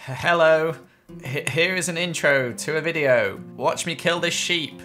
Hello, here is an intro to a video. Watch me kill this sheep.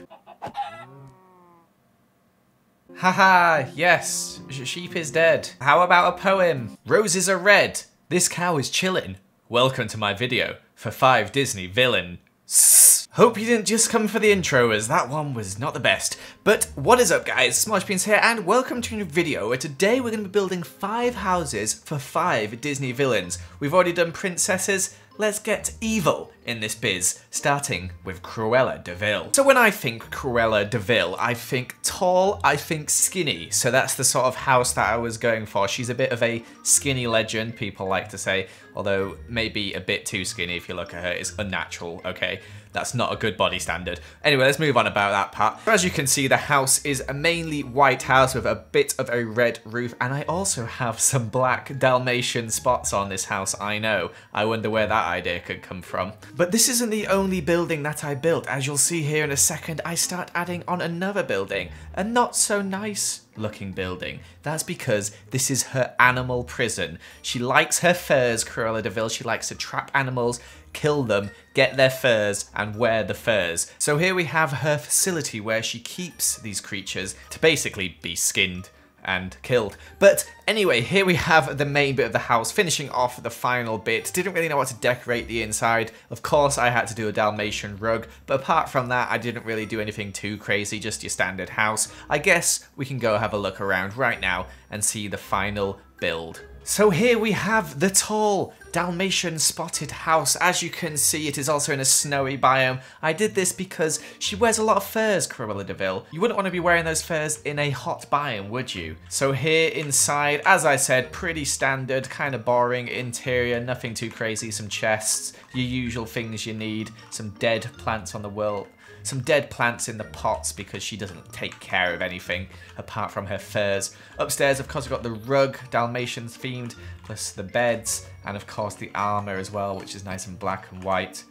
Haha, yes, sheep is dead. How about a poem? Roses are red, this cow is chillin'. Welcome to my video for 5 Disney villains. Hope you didn't just come for the intro, as that one was not the best. But what is up guys, Smallishbeans here, and welcome to a new video where today we're going to be building 5 houses for 5 Disney villains. We've already done princesses, let's get evil in this biz, starting with Cruella De Vil. So when I think Cruella De Vil, I think tall, I think skinny. So that's the sort of house that I was going for. She's a bit of a skinny legend, people like to say, although maybe a bit too skinny if you look at her. It's unnatural, okay? That's not a good body standard. Anyway, let's move on about that part. As you can see, the house is a mainly white house with a bit of a red roof, and I also have some black Dalmatian spots on this house, I know. I wonder where that idea could come from. But this isn't the only building that I built. As you'll see here in a second, I start adding on another building, a not so nice looking building. That's because this is her animal prison. She likes her furs, Cruella De Vil. She likes to trap animals, kill them, get their furs, and wear the furs. So here we have her facility where she keeps these creatures to basically be skinned and killed. But anyway, here we have the main bit of the house, finishing off the final bit. Didn't really know what to decorate the inside. Of course, I had to do a Dalmatian rug, but apart from that, I didn't really do anything too crazy, just your standard house. I guess we can go have a look around right now and see the final build. So here we have the tall Dalmatian spotted house. As you can see, it is also in a snowy biome. I did this because she wears a lot of furs, Cruella De Vil. You wouldn't want to be wearing those furs in a hot biome, would you? So here inside, as I said, pretty standard, kind of boring interior, nothing too crazy. Some chests, your usual things you need, some dead plants on the wall. Some dead plants in the pots because she doesn't take care of anything apart from her furs. Upstairs, of course, we've got the rug, Dalmatians themed, plus the beds, and of course the armor as well, which is nice and black and white.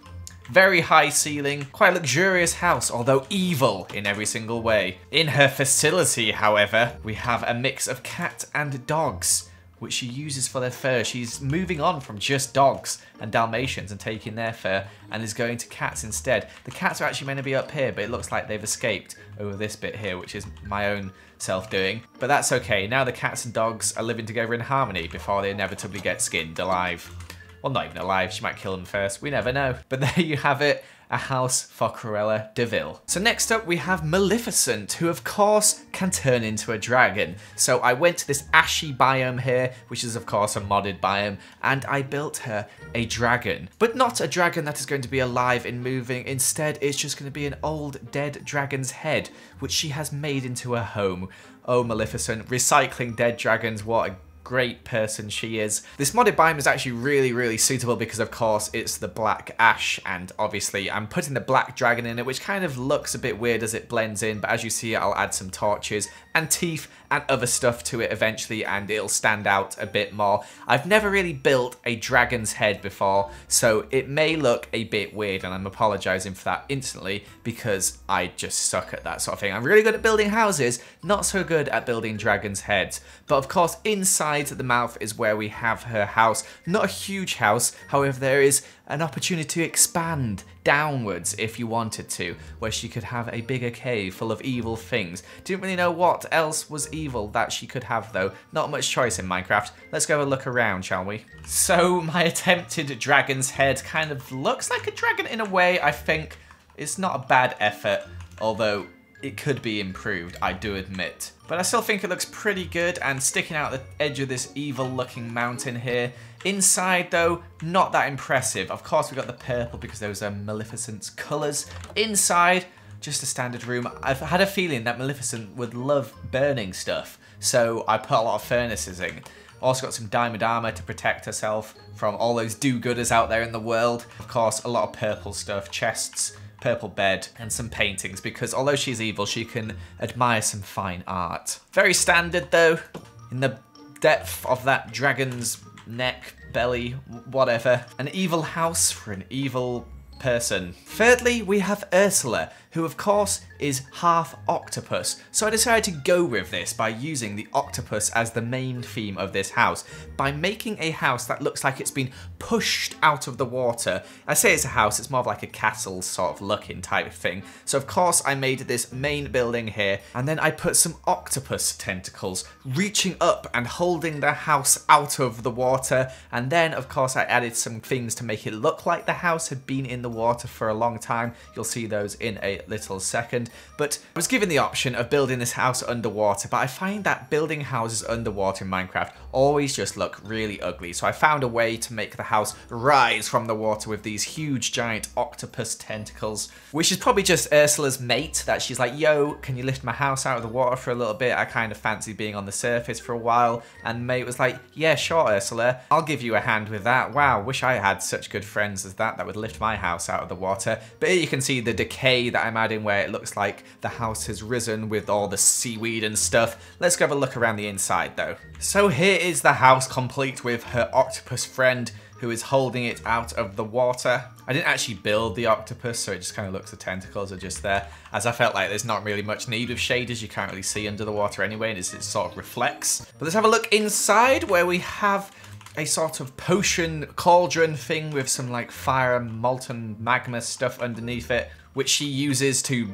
Very high ceiling, quite a luxurious house, although evil in every single way. In her facility, however, we have a mix of cat and dogs, which she uses for their fur. She's moving on from just dogs and Dalmatians and taking their fur and is going to cats instead. The cats are actually meant to be up here, but it looks like they've escaped over this bit here, which is my own self-doing. But that's okay. Now the cats and dogs are living together in harmony before they inevitably get skinned alive. Well, not even alive. She might kill them first. We never know. But there you have it. A house for Cruella De Vil. So next up we have Maleficent, who of course can turn into a dragon. So I went to this ashy biome here, which is of course a modded biome, and I built her a dragon. But not a dragon that is going to be alive and moving. Instead, it's just going to be an old dead dragon's head, which she has made into a home. Oh, Maleficent, recycling dead dragons, what a great person she is. This modded biome is actually really suitable because of course it's the black ash, and obviously I'm putting the black dragon in it, which kind of looks a bit weird as it blends in, but as you see I'll add some torches and teeth and other stuff to it eventually and it'll stand out a bit more. I've never really built a dragon's head before, so it may look a bit weird, and I'm apologizing for that instantly because I just suck at that sort of thing. I'm really good at building houses, not so good at building dragon's heads. But of course inside the mouth is where we have her house. Not a huge house, however there is an opportunity to expand downwards if you wanted to, where she could have a bigger cave full of evil things. Didn't really know what else was evil that she could have though. Not much choice in Minecraft. Let's go have a look around, shall we? So my attempted dragon's head kind of looks like a dragon in a way. I think it's not a bad effort, although it could be improved, I do admit. But I still think it looks pretty good, and sticking out the edge of this evil looking mountain here. Inside though, not that impressive. Of course we got the purple because those are Maleficent's colours. Inside, just a standard room. I've had a feeling that Maleficent would love burning stuff, so I put a lot of furnaces in. Also got some diamond armor to protect herself from all those do-gooders out there in the world. Of course, a lot of purple stuff, chests, purple bed, and some paintings, because although she's evil, she can admire some fine art. Very standard though, in the depth of that dragon's neck, belly, whatever. An evil house for an evil person. Thirdly, we have Ursula, who of course is half octopus. So I decided to go with this by using the octopus as the main theme of this house, by making a house that looks like it's been pushed out of the water. I say it's a house, it's more of like a castle sort of looking type of thing. So of course I made this main building here, and then I put some octopus tentacles reaching up and holding the house out of the water. And then of course I added some things to make it look like the house had been in the water for a long time. You'll see those in a little second. But I was given the option of building this house underwater, but I find that building houses underwater in Minecraft always just look really ugly. So I found a way to make the house rise from the water with these huge giant octopus tentacles, which is probably just Ursula's mate, that she's like, yo, can you lift my house out of the water for a little bit? I kind of fancy being on the surface for a while. And mate was like, yeah, sure, Ursula, I'll give you a hand with that. Wow, wish I had such good friends as that would lift my house out of the water. But here you can see the decay that I'm adding, where it looks like the house has risen with all the seaweed and stuff. Let's go have a look around the inside though. So here is the house complete with her octopus friend who is holding it out of the water. I didn't actually build the octopus, so it just kind of looks the tentacles are just there, as I felt like there's not really much need of shaders. You can't really see under the water anyway, and it sort of reflects. But let's have a look inside, where we have a sort of potion cauldron thing with some like fire and molten magma stuff underneath it, which she uses to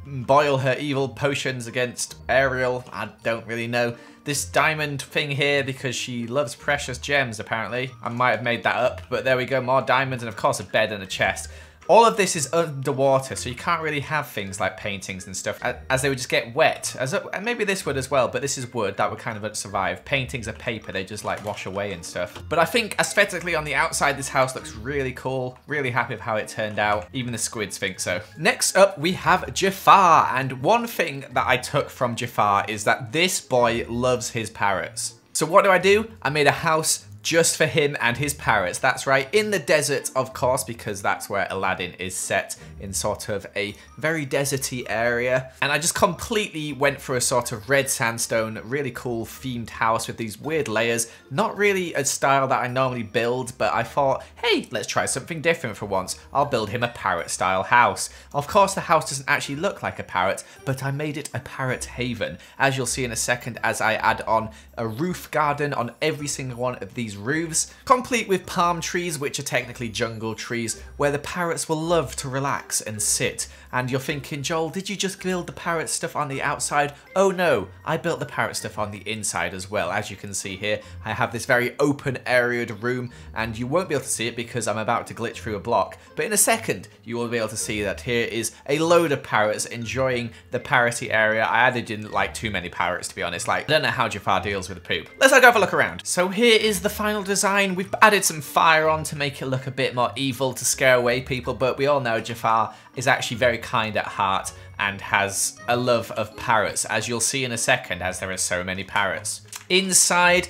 boil her evil potions against Ariel. I don't really know. This diamond thing here because she loves precious gems, apparently. I might have made that up, but there we go, more diamonds, and of course a bed and a chest. All of this is underwater, so you can't really have things like paintings and stuff, as they would just get wet. And maybe this would as well, but this is wood, that would kind of survive. Paintings are paper, they just like wash away and stuff. But I think aesthetically on the outside, this house looks really cool. Really happy with how it turned out. Even the squids think so. Next up, we have Jafar. And one thing that I took from Jafar is that this boy loves his parrots. So what do? I made a house just for him and his parrots. That's right, in the desert, of course, because that's where Aladdin is set, in sort of a very deserty area. And I just completely went for a sort of red sandstone, really cool themed house with these weird layers. Not really a style that I normally build, but I thought, hey, let's try something different for once. I'll build him a parrot style house. Of course, the house doesn't actually look like a parrot, but I made it a parrot haven, as you'll see in a second as I add on a roof garden on every single one of these roofs, complete with palm trees, which are technically jungle trees, where the parrots will love to relax and sit. And you're thinking, Joel, did you just build the parrot stuff on the outside? Oh no, I built the parrot stuff on the inside as well. As you can see here, I have this very open areaed room, and you won't be able to see it because I'm about to glitch through a block. But in a second, you will be able to see that here is a load of parrots enjoying the parroty area. I added in like too many parrots, to be honest. Like, I don't know how Jafar deals with the poop. Let's go have a look around. So here is the final design. We've added some fire on to make it look a bit more evil, to scare away people, but we all know Jafar is actually very kind at heart and has a love of parrots, as you'll see in a second, as there are so many parrots. Inside,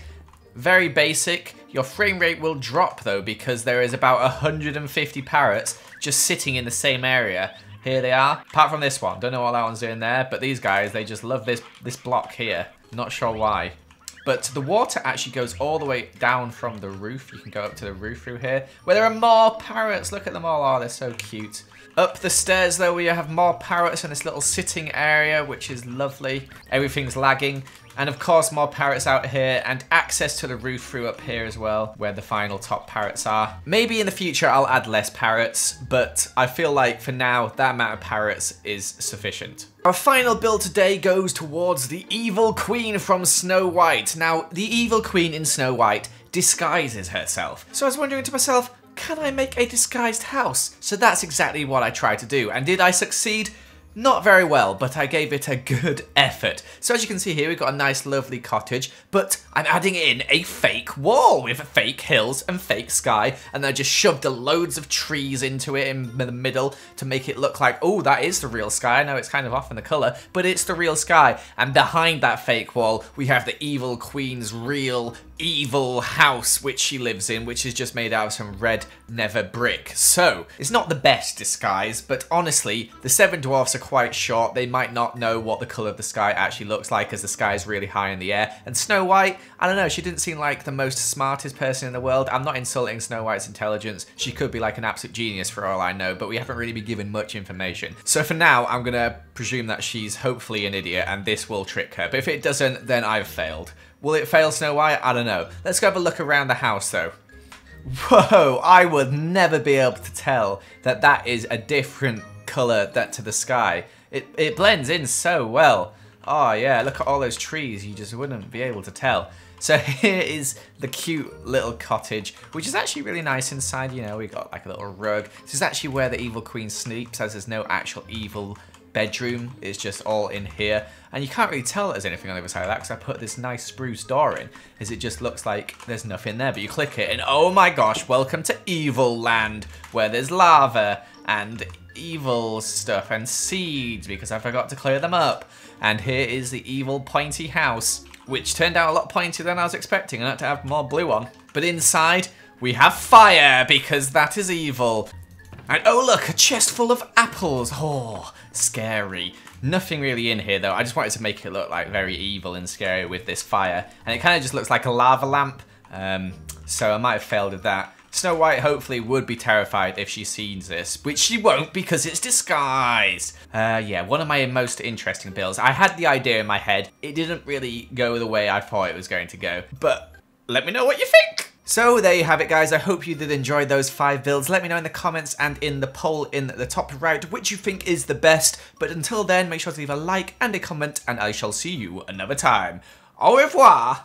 very basic. Your frame rate will drop though, because there is about 150 parrots just sitting in the same area. Here they are, apart from this one. Don't know what that one's doing there, but these guys, they just love this block here. Not sure why. But the water actually goes all the way down from the roof. You can go up to the roof through here, where there are more parrots. Look at them all. Oh, they're so cute. Up the stairs, though, we have more parrots in this little sitting area, which is lovely. Everything's lagging. And of course, more parrots out here, and access to the roof through up here as well, where the final top parrots are. Maybe in the future I'll add less parrots, but I feel like for now, that amount of parrots is sufficient. Our final build today goes towards the evil queen from Snow White. Now, the evil queen in Snow White disguises herself. So I was wondering to myself, can I make a disguised house? So that's exactly what I tried to do. And did I succeed? Not very well, but I gave it a good effort. So as you can see here, we've got a nice lovely cottage, but I'm adding in a fake wall with fake hills and fake sky, and I just shoved loads of trees into it in the middle to make it look like, oh, that is the real sky. I know it's kind of off in the colour, but it's the real sky. And behind that fake wall, we have the evil queen's real evil house, which she lives in, which is just made out of some red nether brick. So, it's not the best disguise, but honestly, the 7 dwarfs are quite short. They might not know what the colour of the sky actually looks like, as the sky is really high in the air. And Snow White, I don't know, she didn't seem like the most smartest person in the world. I'm not insulting Snow White's intelligence. She could be like an absolute genius for all I know, but we haven't really been given much information. So for now, I'm gonna presume that she's hopefully an idiot and this will trick her. But if it doesn't, then I've failed. Will it fail Snow White? I don't know. Let's go have a look around the house though. Whoa, I would never be able to tell that that is a different colour to the sky. It blends in so well. Oh yeah, look at all those trees, you just wouldn't be able to tell. So here is the cute little cottage, which is actually really nice inside. You know, we got like a little rug. This is actually where the evil queen sleeps, as there's no actual evil bedroom. It's just all in here. And you can't really tell there's anything on the other side of that because I put this nice spruce door in, as it just looks like there's nothing there. But you click it and oh my gosh, welcome to Evil Land, where there's lava and evil stuff and seeds because I forgot to clear them up. And here is the evil pointy house, which turned out a lot pointier than I was expecting. I had to have more blue on. But inside, we have fire because that is evil. And oh look, a chest full of apples. Oh, scary. Nothing really in here though. I just wanted to make it look like very evil and scary with this fire. And it kind of just looks like a lava lamp. So I might have failed at that. Snow White hopefully would be terrified if she sees this, which she won't because it's disguised. Yeah, one of my most interesting builds. I had the idea in my head. It didn't really go the way I thought it was going to go, but let me know what you think. So there you have it, guys. I hope you did enjoy those 5 builds. Let me know in the comments and in the poll in the top right which you think is the best. But until then, make sure to leave a like and a comment, and I shall see you another time. Au revoir!